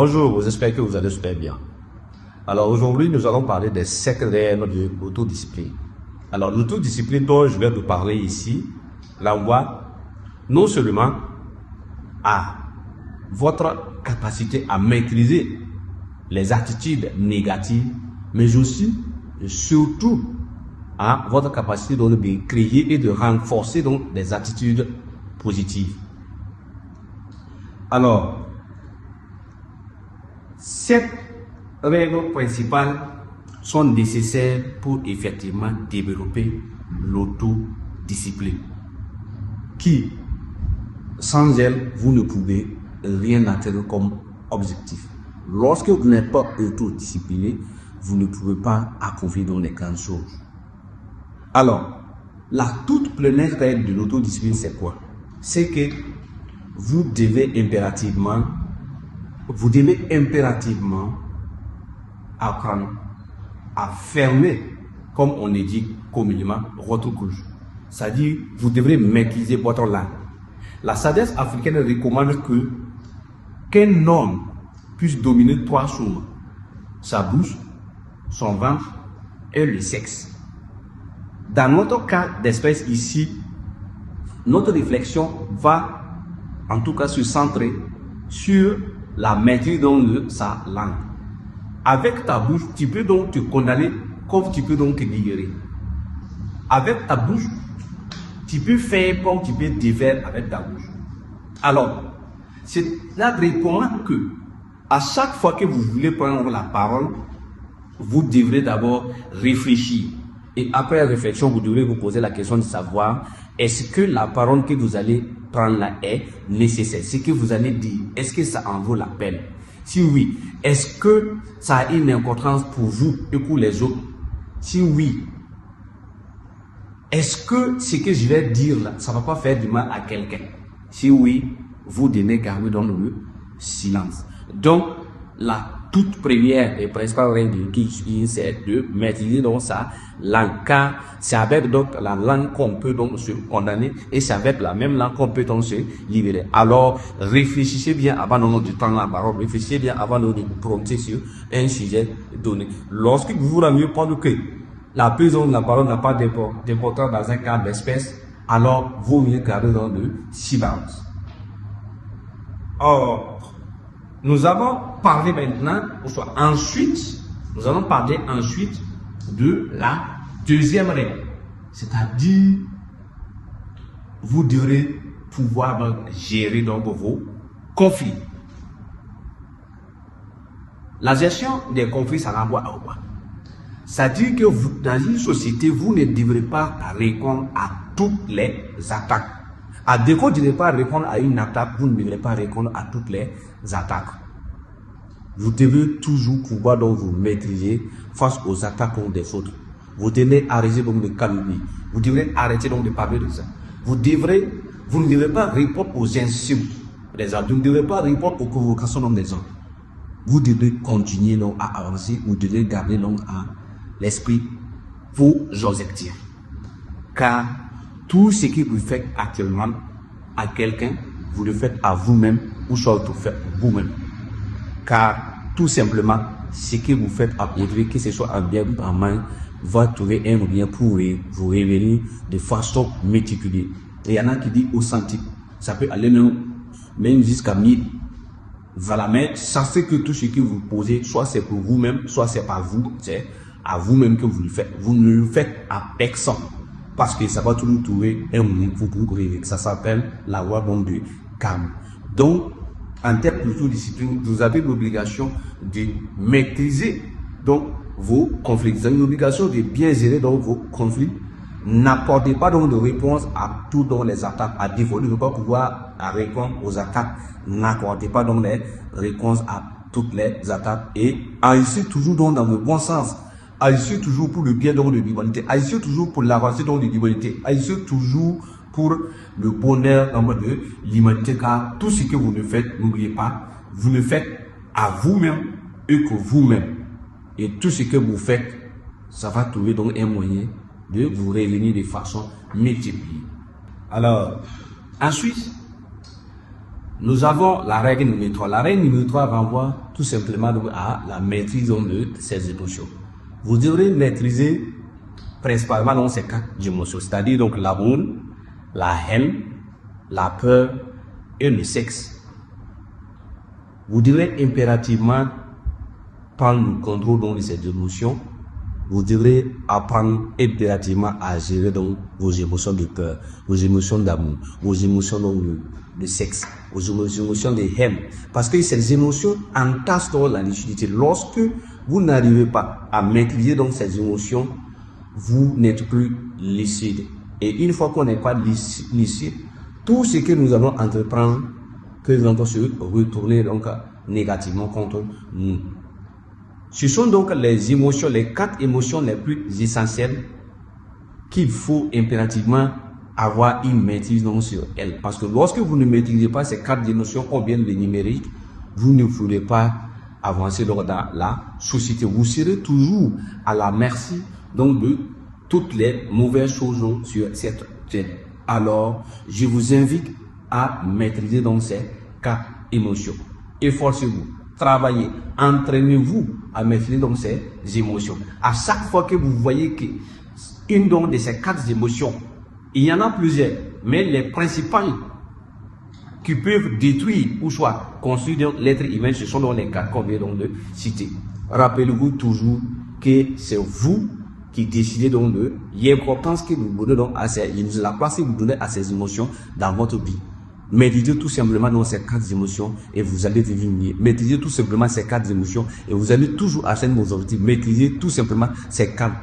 Bonjour, j'espère que vous allez super bien. Alors aujourd'hui, nous allons parler des 5 règles de l'autodiscipline. Alors l'autodiscipline dont je vais vous parler ici renvoie non seulement à votre capacité à maîtriser les attitudes négatives, mais aussi et surtout à votre capacité donc de créer et de renforcer donc des attitudes positives. Alors, cette règles principales sont nécessaires pour effectivement développer l'autodiscipline qui, sans elle, vous ne pouvez rien atteindre comme objectif. Lorsque vous n'êtes pas autodiscipliné, vous ne pouvez pas accomplir dans les grandes choses. Alors, la toute première règle de l'autodiscipline, c'est quoi? C'est que vous devez impérativement apprendre à fermer, comme on le dit communément, votre bouche. C'est-à-dire, vous devrez maîtriser votre langue. La sagesse africaine recommande qu'un homme puisse dominer 3 choses: sa bouche, son ventre et le sexe. Dans notre cas d'espèce ici, notre réflexion va en tout cas se centrer sur la maîtrise de sa langue. Avec ta bouche, tu peux donc te condamner comme tu peux donc te libérer. Avec ta bouche, tu peux faire comme tu peux défaire avec ta bouche. Alors, c'est là recommande que à chaque fois que vous voulez prendre la parole, vous devrez d'abord réfléchir. Et après réflexion, vous devrez vous poser la question de savoir est-ce que la parole que vous allez prendre là est nécessaire. Ce que vous allez dire, est-ce que ça en vaut la peine? Si oui, est-ce que ça a une importance pour vous et pour les autres? Si oui, est-ce que ce que je vais dire là, ça ne va pas faire du mal à quelqu'un? Si oui, vous devez garder dans le silence. Donc, la toute première et principale règle qui c'est de maîtriser donc sa langue, car c'est avec donc la langue qu'on peut donc se condamner et c'est avec la même langue qu'on peut donc se libérer. Alors réfléchissez bien avant de prendre la parole, réfléchissez bien avant de vous prononcer sur un sujet donné. Lorsque vous vous rendez compte que la prise de la parole n'a pas d'importance dans un cas d'espèce, alors vaut mieux garder dans le silence. Or, nous allons parler maintenant, nous allons parler ensuite de la deuxième règle. C'est-à-dire, vous devrez pouvoir gérer donc vos conflits. La gestion des conflits, ça renvoie à quoi? C'est-à-dire que vous, dans une société, vous ne devrez pas répondre à toutes les attaques. À défaut de ne pas répondre à une attaque, vous ne devrez pas répondre à toutes les attaques. Vous devez toujours pouvoir donc vous maîtriser face aux attaques des autres. Vous devez arrêter donc de calomnier. Vous devrez arrêter donc de parler de ça. Vous ne devrez pas répondre aux insultes des autres. Vous ne devrez pas répondre aux convocations des autres. Vous devez continuer donc à avancer. Vous devez garder donc à l'esprit vos objectifs. Car tout ce que vous faites actuellement à quelqu'un, vous le faites à vous-même ou surtout faites vous-même. Car tout simplement, ce que vous faites à autrui, que ce soit un bien ou un mal, va trouver un bien pour vous révéler de façon méticuleuse. Et il y en a qui disent au centime. Ça peut aller même jusqu'à 1000. Voilà, mais sachez que tout ce que vous posez, soit c'est pour vous-même, soit c'est pas vous, c'est à vous-même que vous le faites. Vous ne le faites à personne. Parce que ça va toujours trouver un moyen pour vous révéler. Ça s'appelle la loi de karma. Donc, en termes d'autodiscipline, vous avez l'obligation de maîtriser donc vos conflits. Vous avez l'obligation de bien gérer donc vos conflits. N'apportez pas donc de réponse à tout dans les attaques. À défaut de ne pas pouvoir répondre aux attaques, n'accordez pas donc les réponses à toutes les attaques et agissez toujours donc dans le bon sens. Agissez toujours pour le bien donc de l'humanité. Agissez toujours pour l'avancée donc de l'humanité. Agissez toujours pour le bonheur de l'humanité, car tout ce que vous ne faites, n'oubliez pas, vous le faites à vous-même et que vous-même. Et tout ce que vous faites, ça va trouver donc un moyen de vous réunir de façon multipliée. Alors, ensuite, nous avons la règle numéro 3. La règle numéro 3 renvoie tout simplement à la maîtrise de ces émotions. Vous devrez maîtriser principalement dans ces quatre émotions, c'est-à-dire donc l'amour, la haine, la peur et le sexe. Vous devrez impérativement prendre le contrôle de ces émotions. Vous devrez apprendre impérativement à gérer donc vos émotions de peur, vos émotions d'amour, vos émotions de sexe, vos émotions de haine. Parce que ces émotions entassent dans la lucidité. Lorsque vous n'arrivez pas à maîtriser donc ces émotions, vous n'êtes plus lucide. Et une fois qu'on n'est pas lucide, tout ce que nous allons entreprendre, que nous allons se retourner donc négativement contre nous. Ce sont donc les émotions, les quatre émotions les plus essentielles qu'il faut impérativement avoir une maîtrise donc sur elles. Parce que lorsque vous ne maîtrisez pas ces quatre émotions, on vient de les énumérer, vous ne pourrez pas avancer donc dans la société. Vous serez toujours à la merci donc de toutes les mauvaises choses donc sur cette terre. Alors, je vous invite à maîtriser donc ces quatre émotions. Efforcez-vous, travaillez, entraînez-vous à maîtriser donc ces émotions. À chaque fois que vous voyez qu'une donc de ces quatre émotions, il y en a plusieurs, mais les principales qui peuvent détruire ou soit construire l'être humain, ce sont donc les quatre qu'on vient donc de citer. Rappelez-vous toujours que c'est vous qui décidez donc de l'importance que vous donnez donc à la place que vous donnez à ces émotions dans votre vie. Maîtrisez tout simplement dans ces quatre émotions et vous allez devenir. Maîtrisez tout simplement ces quatre émotions et vous allez toujours atteindre vos objectifs. Maîtrisez tout simplement ces quatre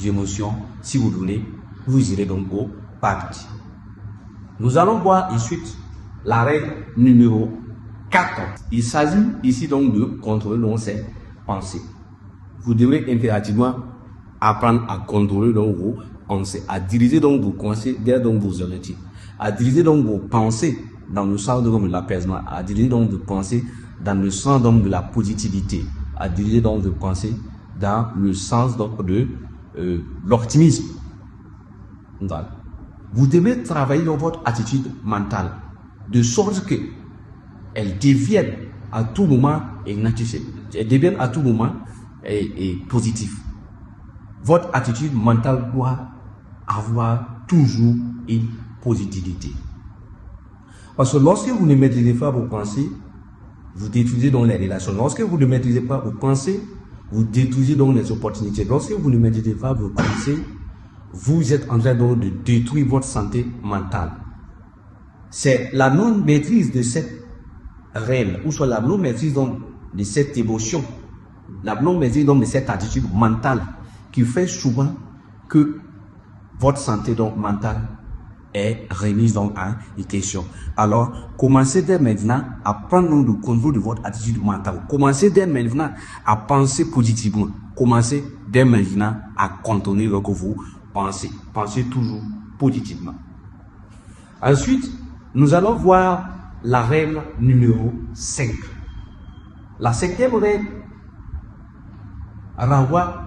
émotions. Si vous voulez, vous irez donc au paradis. Nous allons voir ensuite la règle numéro 4. Il s'agit ici donc de contrôler donc ces pensées. Vous devrez impérativement apprendre à contrôler donc vos pensées, à diriger donc vos pensées vers donc vos objectifs, à diriger donc vos pensées dans le sens de l'apaisement, à diriger donc vos pensées dans le sens donc de la positivité, à diriger donc vos pensées dans le sens donc de l'optimisme. Vous devez travailler dans votre attitude mentale de sorte que elle devienne à tout moment naturelle, elle devienne à tout moment positive. Votre attitude mentale doit avoir toujours une positivité. Parce que lorsque vous ne maîtrisez pas vos pensées, vous détruisez donc les relations. Lorsque vous ne maîtrisez pas vos pensées, vous détruisez donc les opportunités. Lorsque vous ne maîtrisez pas vos pensées, vous êtes en train donc de détruire votre santé mentale. C'est la non-maîtrise de cette règle, ou soit la non-maîtrise donc de cette émotion, la non-maîtrise donc de cette attitude mentale qui fait souvent que votre santé donc mentale est remise donc en question. Alors, commencez dès maintenant à prendre le contrôle de votre attitude mentale. Commencez dès maintenant à penser positivement. Commencez dès maintenant à contrôler vos pensées. Pensez toujours positivement. Ensuite, nous allons voir la règle numéro 5. La cinquième règle renvoie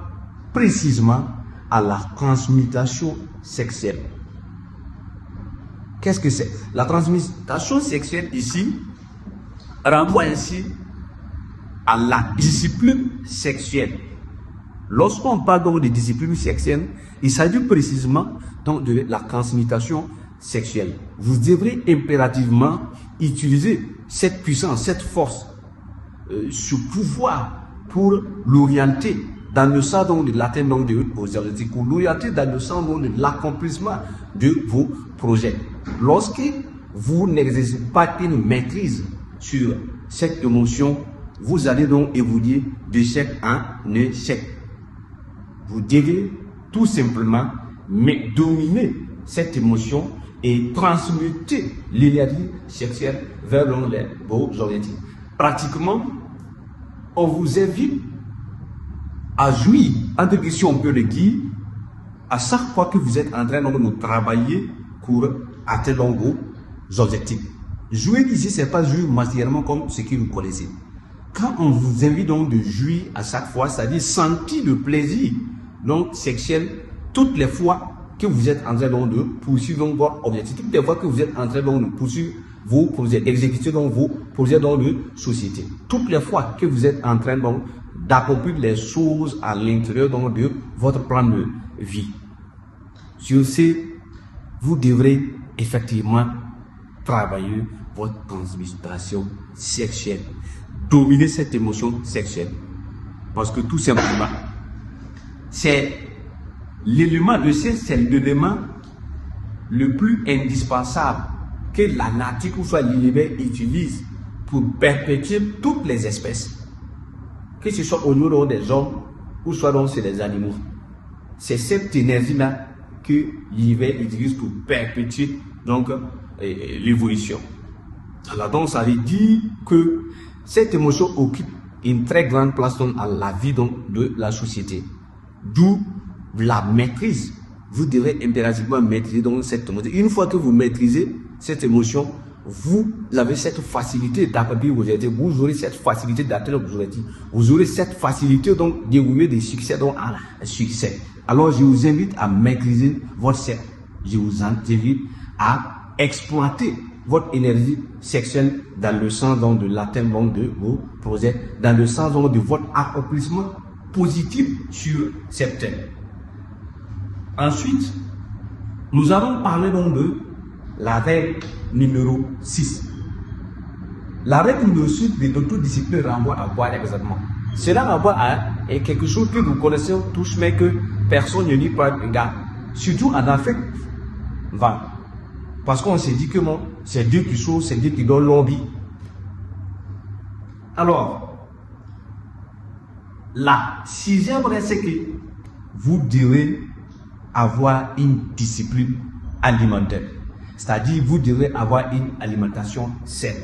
précisément à la transmutation sexuelle. Qu'est-ce que c'est? La transmutation sexuelle ici renvoie ainsi à la discipline sexuelle. Lorsqu'on parle donc de discipline sexuelle, il s'agit précisément donc de la transmutation sexuelle. Vous devrez impérativement utiliser cette puissance, cette force, ce pouvoir pour l'orienter dans le sens de l'atteinte de vos objectifs, pour l'orienter dans le sens de l'accomplissement de vos projets. Lorsque vous n'exercez pas une maîtrise sur cette émotion, vous allez donc évoluer d'échec en échec. Vous devez tout simplement dominer cette émotion et transmuter l'énergie sexuelle vers vos objectifs. Pratiquement, on vous invite à jouir, entre guillemets, si on peut le dire, à chaque fois que vous êtes en train de travailler pour atteindre vos objectifs. Jouer ici, ce n'est pas jouer matériellement comme ce que vous connaissez. Quand on vous invite donc de jouir à chaque fois, c'est-à-dire sentir le plaisir donc sexuel toutes les fois que vous êtes en train de poursuivre votre objectif, toutes les fois que vous êtes en train de poursuivre vos projets, exécuter donc vos projets dans la société. Toutes les fois que vous êtes en train donc d'accomplir les choses à l'intérieur donc de votre plan de vie. Sur ce, vous devrez effectivement travailler votre transmutation sexuelle, dominer cette émotion sexuelle, parce que tout simplement, c'est l'élément de sexe, c'est l'élément le plus indispensable que la nature ou soit l'univers utilise pour perpétuer toutes les espèces, que ce soit au niveau des hommes ou soit donc c'est des animaux. C'est cette énergie-là que l'univers utilise pour perpétuer donc l'évolution. Alors donc ça veut dire que cette émotion occupe une très grande place dans la vie donc, de la société. D'où la maîtrise. Vous devez impérativement maîtriser donc cette émotion. Une fois que vous maîtrisez cette émotion, vous avez cette facilité d'accomplir vos objectifs. Vous aurez cette facilité d'atteindre vos objectifs. Vous aurez cette facilité donc d'évoluer des succès donc à succès. Alors je vous invite à maîtriser votre cercle. Je vous invite à exploiter votre énergie sexuelle dans le sens donc de l'atteinte de vos projets, dans le sens donc de votre accomplissement positif sur cette terre. Ensuite, nous allons parler donc de la règle numéro 6. La règle numéro 6 de l'autodiscipline renvoie à quoi exactement? Cela renvoie à quelque chose que vous connaissez tous, mais que personne ne dit pas regarde. Surtout en Afrique, parce qu'on s'est dit que bon, c'est Dieu qui sauve, c'est Dieu qui donne l'envie. Alors, la sixième règle, c'est que vous devez avoir une discipline alimentaire. C'est-à-dire, vous devez avoir une alimentation saine.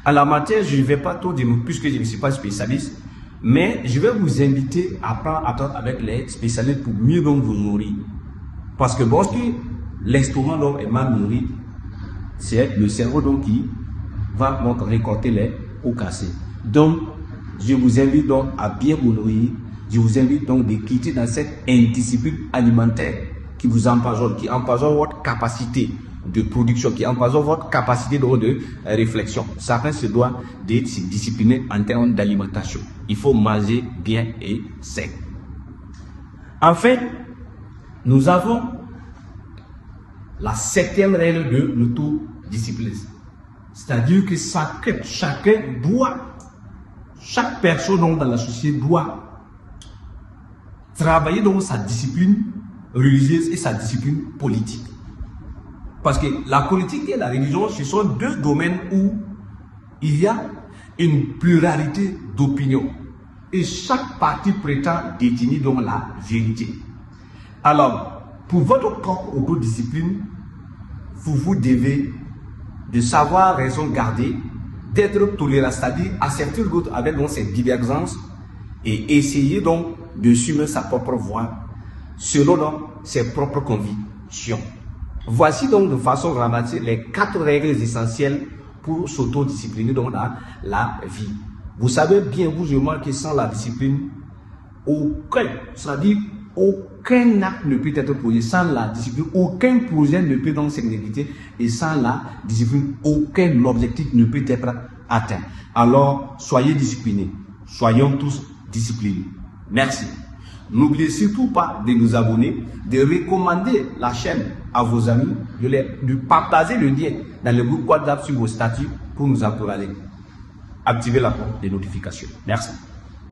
En la matière, je ne vais pas tout dire, puisque je ne suis pas spécialiste, mais je vais vous inviter à prendre attendre avec les spécialistes pour mieux donc vous nourrir. Parce que lorsque l'estomac donc est mal nourri, c'est le cerveau donc qui va donc récolter les eaux cassées. Donc, je vous invite donc à bien vous nourrir. Je vous invite donc de quitter dans cette indiscipline alimentaire qui vous empoisonne, qui empoisonne votre capacité de production, qui empoisonne votre capacité de réflexion. Chacun se doit de se discipliner en termes d'alimentation. Il faut manger bien et sec. Enfin, nous avons la septième règle de l'autodiscipline. C'est-à-dire que chacun doit, chaque personne dans la société doit travailler dans sa discipline religieuse et sa discipline politique. Parce que la politique et la religion, ce sont deux domaines où il y a une pluralité d'opinions. Et chaque parti prétend détenir donc la vérité. Alors, pour votre propre autodiscipline, vous devez de savoir raison garder, d'être tolérant, c'est-à-dire accepter l'autre avec donc ses divergences et essayer donc de suivre sa propre voie selon donc ses propres convictions. Voici donc de façon grammatique les 4 règles essentielles pour s'autodiscipliner dans la vie. Vous savez bien, vous remarquez, sans la discipline, c'est-à-dire aucun acte ne peut être posé. Sans la discipline, aucun projet ne peut donc s'exécuter. Et sans la discipline, aucun objectif ne peut être atteint. Alors, soyez disciplinés. Soyons tous disciplinés. Merci. N'oubliez surtout pas de nous abonner, de recommander la chaîne à vos amis, de partager le lien dans le groupe WhatsApp sur vos statuts pour nous encourager. Activez la cloche de notification. Merci.